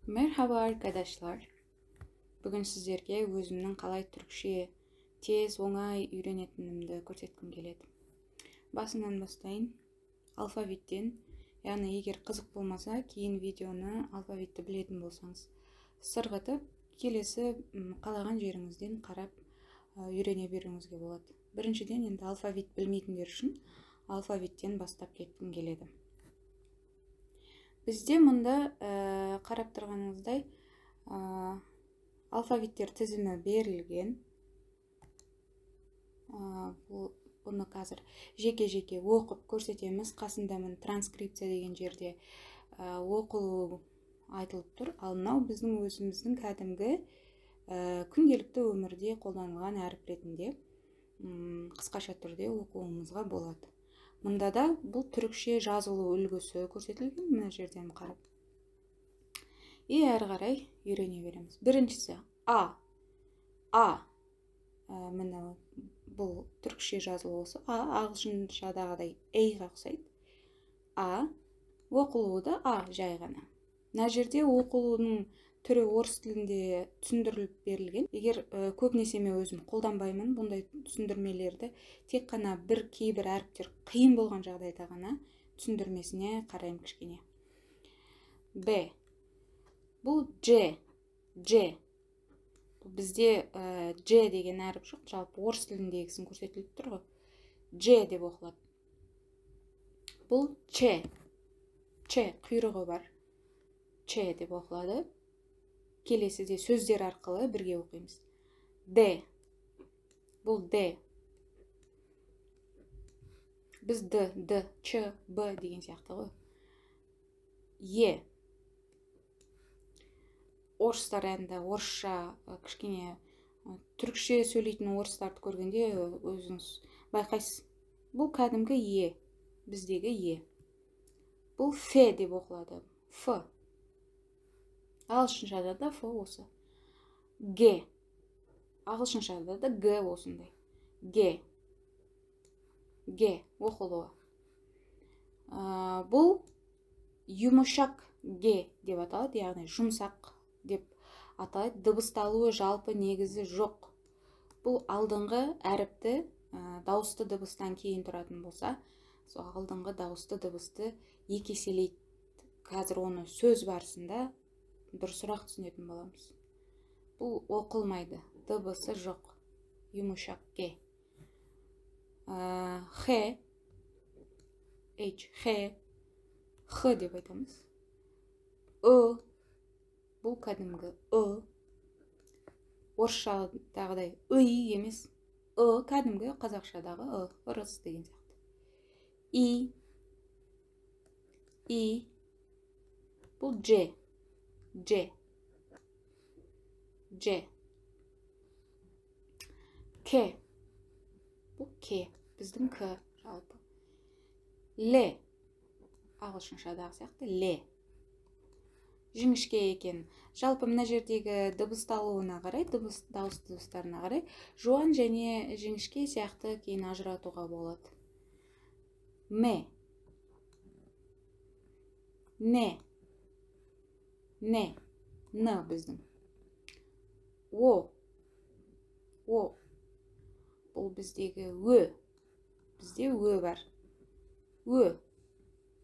Merhaba arkadaşlar. Bugün sizlerge özümнің қалай түркше tez, оңай үйренетінімді көрсеткім келеді. Басынан бастайын. Алфавиттен, яғни егер қызық болмаса, кейін видеоны алфавитті білетін болсаңыз, сырғытып, келесі қалаған жеріңізден қарап үйрене беруіңізге болады. Біріншіден, енді алфавит білмейтіндер үшін алфавиттен бастап кеткім келеді. Бізде мұнда қарап тұрғаныңыздай алфавиттер тізімі берілген. Бұны қазір жеке-жеке оқып көрсетеміз. Қасындамын транскрипция деген жерде оқылу айтылып тұр. Ал мынау біздің өзіміздің кәдімгі күнделікті өмірде қолданылған әріп ретінде қысқаша түрде оқуымызға болады. Мұнда да бұл түрікше жазылу үлгісі көрсетілген, мына жерден қарап. Әрі қарай үйрене береміз. Біріншісі А. Міне бұл түрікше жазылу осы. Ағылшыншадағыдай ға ұқсайды. Оқылуы да жай ғана. Мына жерде оқылуының түрі орыс тілінде түсіндіріліп берілген. Егер көбінесе мен өзім қолданбаймын бұндай түсіндірмелерді, тек қана кейбір әріптер қиын болған жағдайда ғана түсіндірмесіне қараймын кішкене. Б. Бұл Ж. Бізде Ж деген әріп жоқ, жалпы орыс тіліндегісін көрсетіліп тұр ғой. Ж деп оқылады. Бұл Ч. Құйрығы бар. Ч деп оқылады. Келесіде сөздер арқылы бірге оқимыз. Д. Бұл Д. Біз Д, Ч, Б деген сияқты ғой. Е. Орыстар әнді, орысша кішкене түрікше сөйлейтін орыстарды көргенде өзіңіз байқайсыз. Бұл кәдімгі Е. Біздегі Е. Бұл Ф деп оқылады. Ф. Ағылшыншада да Ф осы. Г. Ағылшыншада да Г осындай. Г оқылуы. Бұл юмышақ Г деп аталады, яғни жұмсақ деп аталады. Дыбысталуы жалпы негізі жоқ. Бұл алдыңғы әріпті дауысты дыбыстан кейін тұратын болса, сол алдыңғы дауысты дыбысты екі еселейді. Қазір оны сөз барысында дұрысырақ түсінетін боламыз. Бұл оқылмайды, дыбысы жоқ. Юмышақ Г. Х. Х деп айтамыз. Бұл кәдімгі орысшадағыдай емес. Кәдімгі қазақшадағы ырыс деген сияқты. И. Бұл Ж. К. Бұл К. Біздің К жалпы. Л. Ағылшыншадағы сияқты Л. Жіңішке екен. Жалпы мына жердегі дыбысталуына қарай, дауыс дыбыстарына қарай, жуан және жіңішке сияқты кейін ажыратуға болады. М. Н біздің. О. Бұл біздегі Ө. Бізде Ө бар.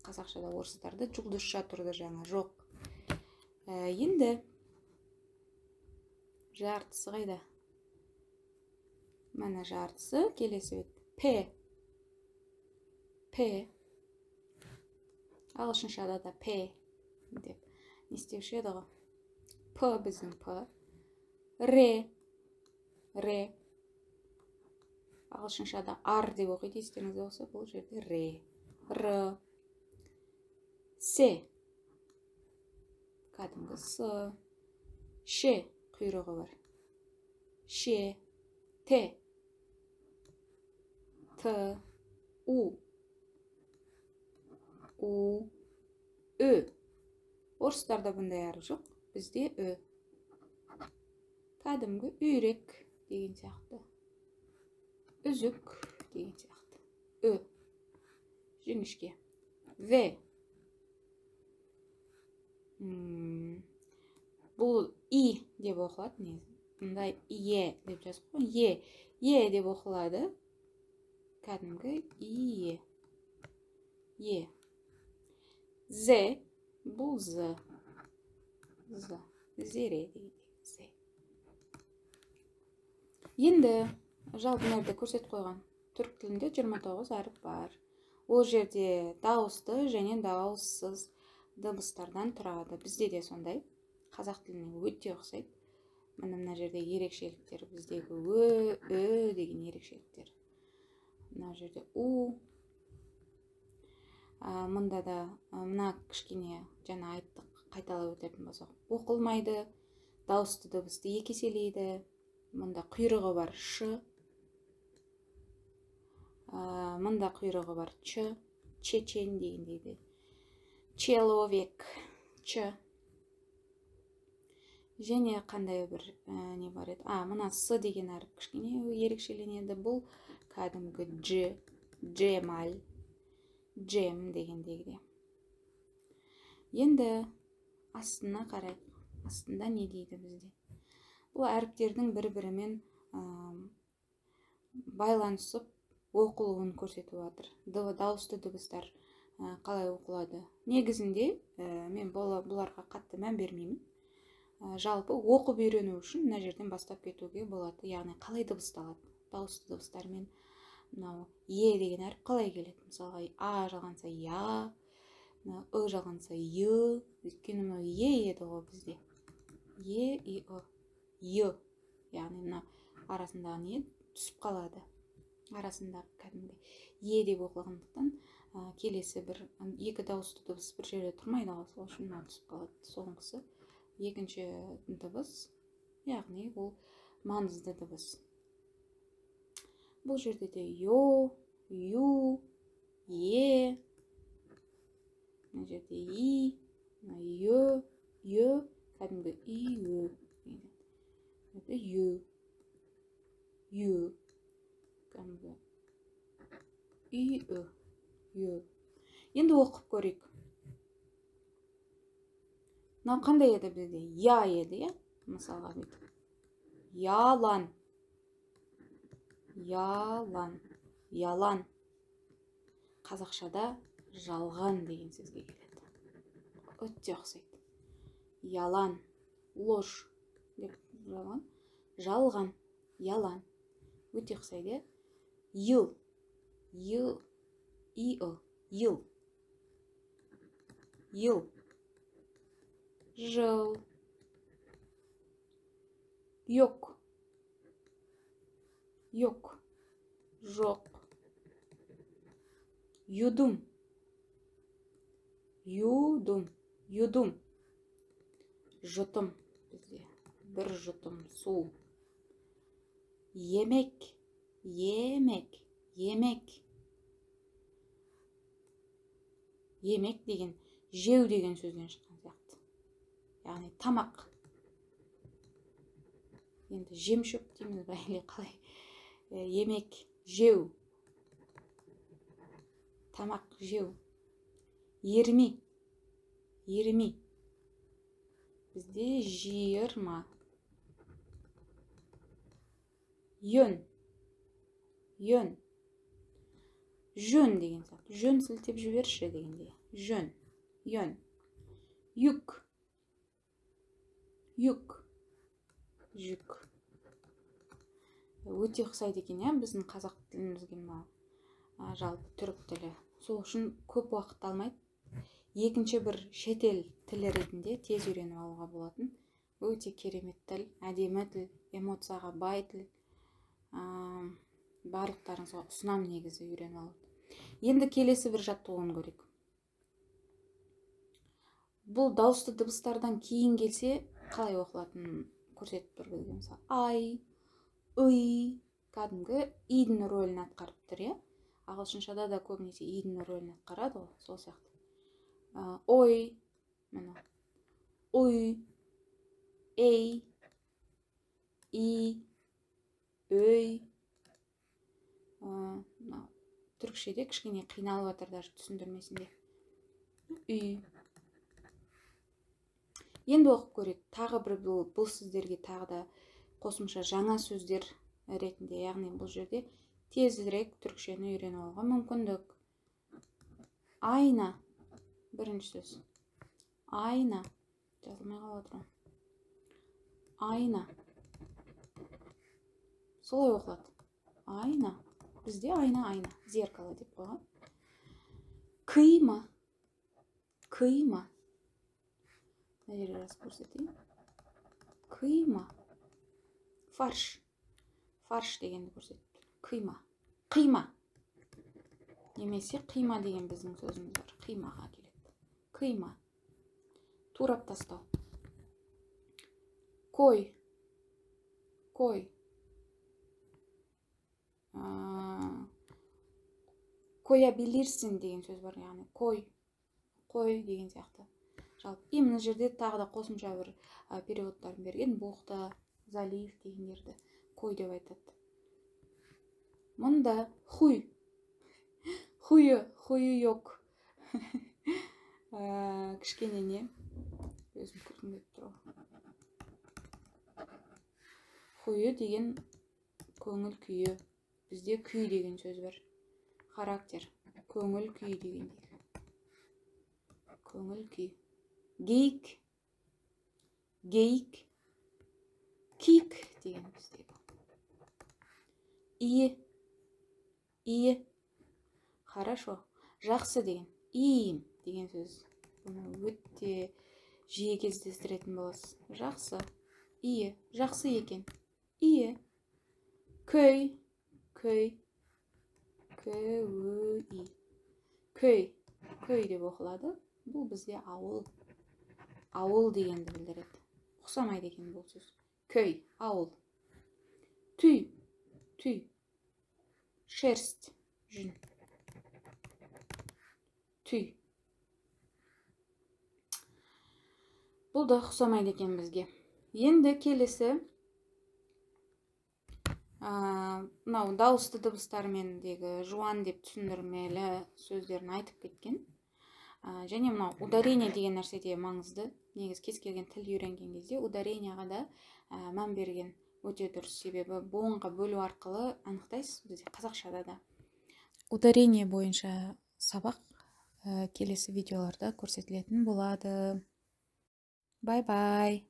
Қазақшада орыстарда жұлдызша тұрды жаңа жоқ. Енді жартысы қайда? Мәні жартысы келесі бет. П. Ағылшыншада да П деп не істеуші еді ғой. П біздің П. Р. Ағылшыншада ар деп оқиды, естеріңізде болса, бұл жерде Р. С. Кәдімгі С. Ш. Құйрығы бар. Ш. Т. У. Ö. Орыстарда бұндай әріп жоқ, бізде Ö. Кәдімгі үйрек деген сияқты. Үзік деген сияқты. Ö. Жіңішке. В. деп оқылады негізі. Мында ие деп жазып қойған. Е деп оқылады. Кәдімгі ие. Е. З бұл з. З. Зере дейді. З. Енді жалпы мына жерде көрсетіп қойған. Түрік тілінде 29 әріп бар. Ол жерде дауысты және дауыссыз дыбыстардан тұрады. Бізде де сондай. Қазақ тіліне өте ұқсайды. Мына жерде ерекшеліктер. Біздегі ө деген ерекшеліктер. Мына жерде у. Мұнда да мына кішкене жаңа айттық, қайталап өтетін болсақ, оқылмайды. Дауысты дыбысты екі еселейді. Мұнда құйрығы бар ш. Мұнда құйрығы бар ч. Чечен деген дейді. Человек ч. Және қандай бір не бар еді? Мына с деген әріп кішкене ерекшеленеді. Бұл кәдімгі дж. Джемаль. Джем дегендегіде. Енді астына қарайық. Астында не дейді бізде? Бұл әріптердің бір-бірімен байланысып оқылуын көрсетіп жатыр. Дауысты дыбыстар қалай оқылады? Негізінде мен бұларға қатты мән бермеймін. Жалпы оқып үйрену үшін мына жерден бастап кетуге болады. Яғни қалай дыбысталады? Дауысты дыбыстармен мынау е деген әріп қалай келеді? Мысалға а жалғанса я, ы жалғанса й. Өйткені мынау е еді ғой бізде. Е и ы. Й. Яғни мына арасындағы не түсіп қалады. Арасындағы кәдімгі е деп оқылғандықтан келесі бір екі дауысты дыбыс бір жерде тұрмайды ғой, сол үшін мынау түсіп қалады. Соңғысы екінші дыбыс, яғни ол маңызды дыбыс. Бұл жерде де йо, ю, е, мына жерде и, й, кәдімгі и, ө. Это ю, кәдімгі и, ө, ю. Енді оқып көрейік. Мынау қандай еді бізде? Я еді, мысалға бүйтіп. Ялан. Ялан. Ялан. Қазақшада жалған деген сөзге келеді. Өте ұқсайды. Ялан. Ложь деп жалған. Жалған. Ялан. Өте ұқсайды. Йыл. Йыл. И-ы. Йыл. Йыл. Жыл. Yok. Yok. Жоқ. Юдум. Юдум. Юдум. Жұтым. Бізде бір жұтым су. Емек. Емек. Емек. Емек деген жеу деген сөзден шыққан сияқты. Яғни тамақ. Енді жемшөп дейміз бе, или қалай? Емек, жеу. Тамақ, жеу. Ерми. Ерми. Бізде жиырма. Йөн. Йөн. Жөн деген сияқты. Жөн сілтеп жіберші дегенде. Жөн. Йөн. Юк. Юк. Жүк. Өте ұқсайды екен, біздің қазақ тілімізге жалпы түрік тілі. Сол үшін көп уақыт алмайды. Екінші бір шетел тілі ретінде тез үйреніп алуға болатын. Өте керемет тіл, әдемі тіл, эмоцияға бай тіл. Барлықтарыңызға ұсынам негізі үйреніп алуды. Енді келесі бір жаттығуын көрейік. Бұл дауысты дыбыстардан кейін келсе, қалай оқылатынын көрсетіп тұр бізге. Мысалы, ай, ый, кәдімгі идің рөлін атқарып тұр, ағылшыншада да көбінесе идің рөлін атқарады ғой, сол сияқты. Ой, мына, ой, ей, и, өй. Түркшеде кішкене қиналып жатыр, даже түсіндірмесінде. Үй. Енді оқып көрейік. Тағы бір бұл сіздерге тағы да қосымша жаңа сөздер ретінде, яғни бұл жерде тезірек түркішені үйреніп алуға мүмкіндік. Айна. Бірінші сөз. Айна. Жазылмай қалып отыр. Айна. Солай оқылады. Айна. Бізде айна. Зеркало деп қойған. Кыйма. Кыйма. Мына жерге жазып көрсетейін. Кыйма. Фарш. Фарш дегенді көрсетіп тұр. Кыйма. Қима. Немесе қима деген біздің сөзіміз бар. Қимаға келеді. Кыйма. Турап тастау. Кой. Кой. Коябилирсің деген сөз бар, яғни қой деген сияқты. Жалпы мына жерде тағы да қосымша бір переводтарын берген. Бухта, залив дегендерді қой деп айтады. Мұнда хуй. Хуйы yok. Кішкене не? Өзім күлкім келіп тұр. Хуйы деген көңіл күйі. Бізде күй деген сөз бар. Характер. Көңіл күй дегендей. Көңіл күй. Гейк. Гейк. Кик деген бізде. Ие. Хорошо. Жақсы деген. Иім деген сөз. Бұны өтте жиі кездестіретін боласыз. Жақсы. Ие. Жақсы екен. Ие. Көй. Көй. Көй деп оқылады. Бұл бізде ауыл. Ауыл дегенді білдіреді. Ұқсамайды екен бұл сөз. Көй, ауыл. Түй. Шерсть, жүн. Түй. Бұл да ұқсамайды екен бізге. Енді келесі мынау дауысты дыбыстармендегі жуан деп түсіндірмелі сөздерін айтып кеткен. Және мынау ударение деген нәрседе маңызды. Негіз кез келген тіл үйренген кезде ударенияға да мән берген өте дұрыс. Себебі буынға бөлу арқылы анықтайсыз, бізде қазақшада да. Ударение бойынша сабақ келесі видеоларда көрсетілетін болады. Бай-бай.